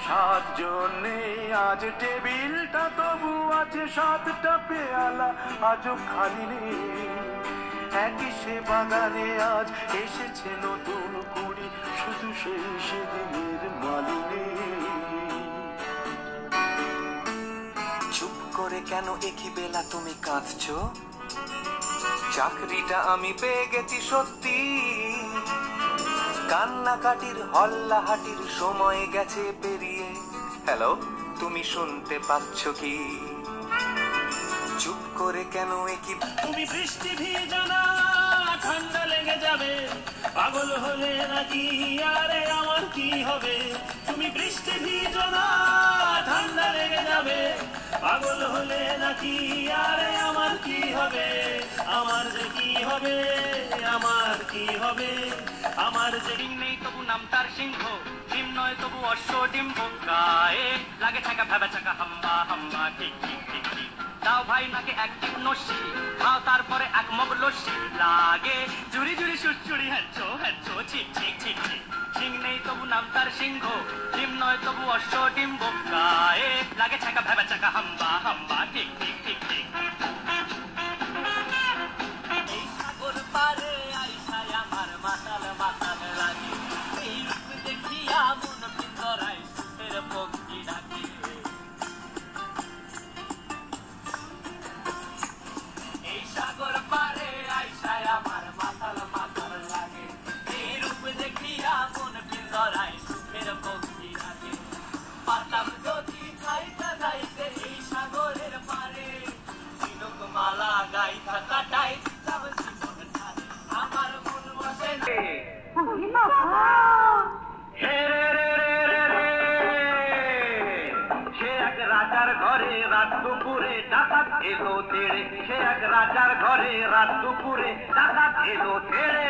সাতজন নেই আজ টেবিলটা, তবু আছে সাতটা পেয়ালা আজও খালি নেই। একই সে বাগানে আজ এসেছে নতুন কুড়ি, শুধু সেই সেদিনের মালিনী। চুপ করে কেন একই বেলা তুমি কাঁদছো? চাকরিটা আমি পেয়ে গেছি সত্যি, কান্নাকাটির হল্লাহাটির সময় গেছে পেরিয়ে। হ্যালো, তুমি শুনতে পাচ্ছ কি? চুপ করে কেন একই। তুমি বৃষ্টি ভিজো না, ঠান্ডা লেগে যাবে, পাগল হলে নাকি আরে আমার কি হবে? তুমি বৃষ্টি ভিজো না, ঠান্ডা লেগে যাবে, পাগল হলে নাকি আরে আমার কি হবে? আমার যে কি হবে, আমার কি হবে, আমার যে নেই তবু নাম তার সিংহ, ডিম নয় তবু অশ্ব ডিম্ব, গায়ে লাগে ছাকা ভেবা ছাকা হাম্বা হাম্বা ঠিক ঠিক ঠিক ঠিক। দাও ভাই নাকে এক টিপ নস্যি, খাও তারপরে এক মগ লস্যি, লাগে জুড়ি জুড়ি সুরচুরি হ্যাচ্ছো হ্যাচ্ছো ছিক ছিক ছিক ছিক। সিং নেই তবু নাম তার সিংহ, ডিম নয় তবু অশ্ব ডিম্ব, গায়ে লাগে ছাকা ভেবা ছাকা হাম্বা হাম্বা ঠিক ঠিক ঠিক ঠিক। এই সাগর পারে আইসায় আমার মাতাল মাতাল লাগে, এই রূপ দেখিয়া মন পিঞ্জরায় সুখের পক্ষী ডাকে। এই সাগর পারে আইসায় আমার মাতাল মাতাল লাগে, এই রূপ দেখিয়া মন পিঞ্জরায় সুখের পক্ষী ডাকে। পাতাম যদি যাইতে যাইতে এই সাগরের পারে, সিনুক মালা গাইতা কাটাই দিতাম জীবন ধারে, আমার মন বসে না। সে এক রাজার ঘরে রাত দুপুরে ডাকাত এলো তেড়ে, সে এক রাজার ঘরে রাত দুপুরে ডাকাত এলো তেড়ে।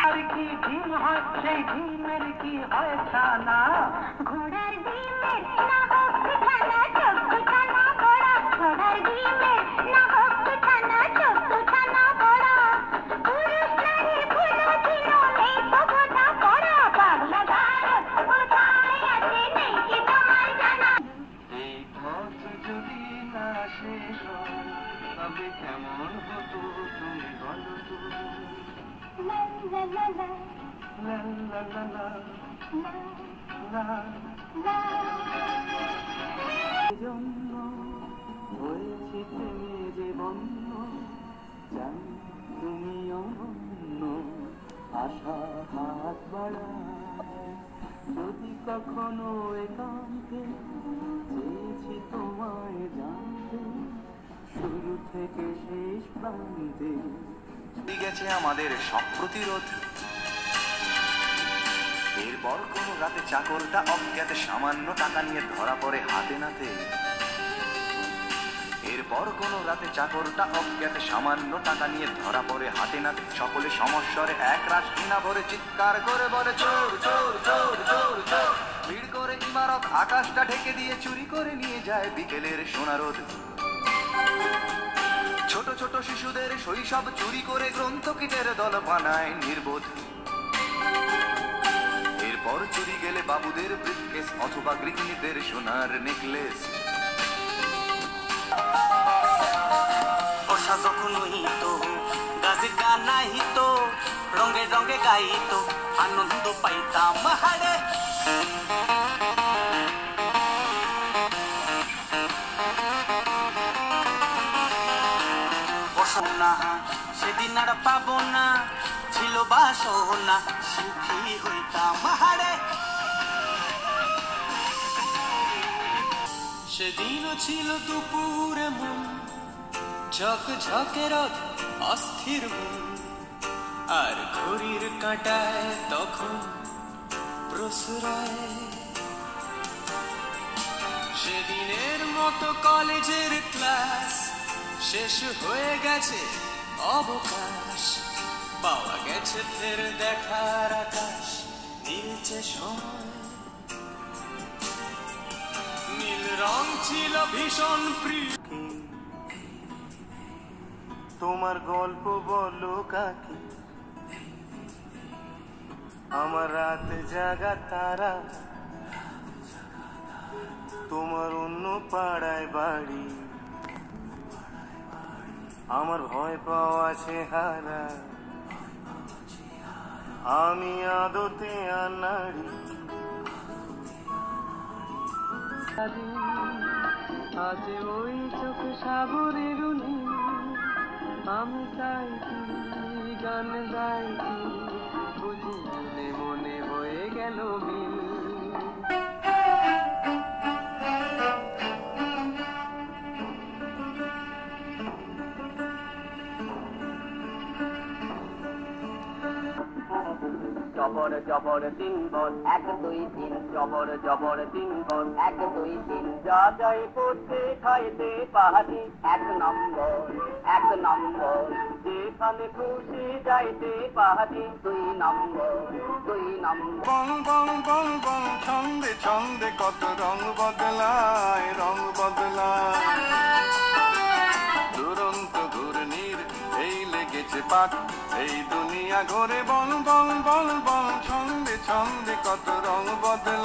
আর কি ডিম হয় সেই ডিমের কি হয় ছানা, ঘোড়ার ডিমের না হোক ছানা চোদ্দ ছানা বড়া, ঘোড়ার ডিমের না হোক ছানা চোদ্দ ছানা বড়া। পুরুষ নারী ভুলো ছিল নেই তবুটা পড়া, বাংলা ভারত কোথায় আছে নেই কি তোমার জানা? এই পথ যদি না শেষ হয় তবে কেমন হতো তুমি বলো তো? লা লা লা লা লা লা লা লা লা লা। লা। জন্য হয়েছে প্রেমে যে বন্য, জানি তুমি অনন্য, আশা হাত বাড়ায়। যদি কখনো একান্তে চেয়েছি তোমায় জানতে, শুরু থেকে শেষ প্রান্তে গেছে আমাদের সব প্রতিরোধ। এরপর কোনো রাতে চাকরটা অজ্ঞাতে সামান্য টাকা নিয়ে ধরা পড়ে হাতে নাতে। এরপর কোনো রাতে চাকরটা অজ্ঞাতে সামান্য টাকা নিয়ে ধরা পড়ে হাতে নাতে। সকলে সমস্বরে এক রাশ ঘৃণা ভরে চিৎকার করে বলে চোর চোর চোর চোর চোর। ভিড় করে ইমারত আকাশটা ঢেকে দিয়ে চুরি করে নিয়ে যায় বিকেলের সোনারোদ। ছোট ছোট শিশুদের শৈশব চুরি করে গ্রন্থকিটের দল বানায় নির্বোধ। এরপর চুরি গেলে বাবুদের ব্রিফকেস অথবা গৃহিণীদের সোনার নেকলেস। বর্ষা যখন হইত গাছের গান নাহিত, রঙে রঙে গাইত আনন্দ পাইতাম হারে। বসনা সেদিন আর পাবো না, ছিল বাসনা সুখী হইতাম হারে। সেদিনও ছিল দুপুরে মন ঝকঝকে রথ অস্থির মন, আর ঘড়ির কাঁটায় তখন প্রশ্রয়। সেদিনের মতো কলেজের ক্লাস শেষ হয়ে গেছে অবকাশ, পাওয়া গেছে ফের দেখার আকাশ, নীলচে সময়। নীল রং ছিল ভীষণ প্রিয়, তোমার গল্প বলো কাকি, আমার রাত জাগা তারা, তোমার অন্য পাড়ায় বাড়ি, আমার ভয় পাওয়া চেহারা, আমি আদতে আনাড়ি। আজ ওই চোখ সাগরের নীল, আমি চাই কি গান গাই কি, বুঝি মনে মনে হয়ে গেল মিল। জবর জবর তিন বল 1 2 3, জবর জবর তিন বল 1 2 3, যা যায় পড়তে খাইতে পাহাড়ি 1 নম্বর 1 নম্বর, যেখানে খুশি যাইতে পাহাড়ি 2 নম্বর 2 নম্বর। বং বং বং বং ছন্দে ছন্দে কত রং বদলায়, রং বদলায়, দুরন্ত ঘূর্ণির এই লেগেছে পাক, এই দুনিয়া ঘোরে বল বল বল বল, ছন্দে ছন্দে কত রং বদলায়।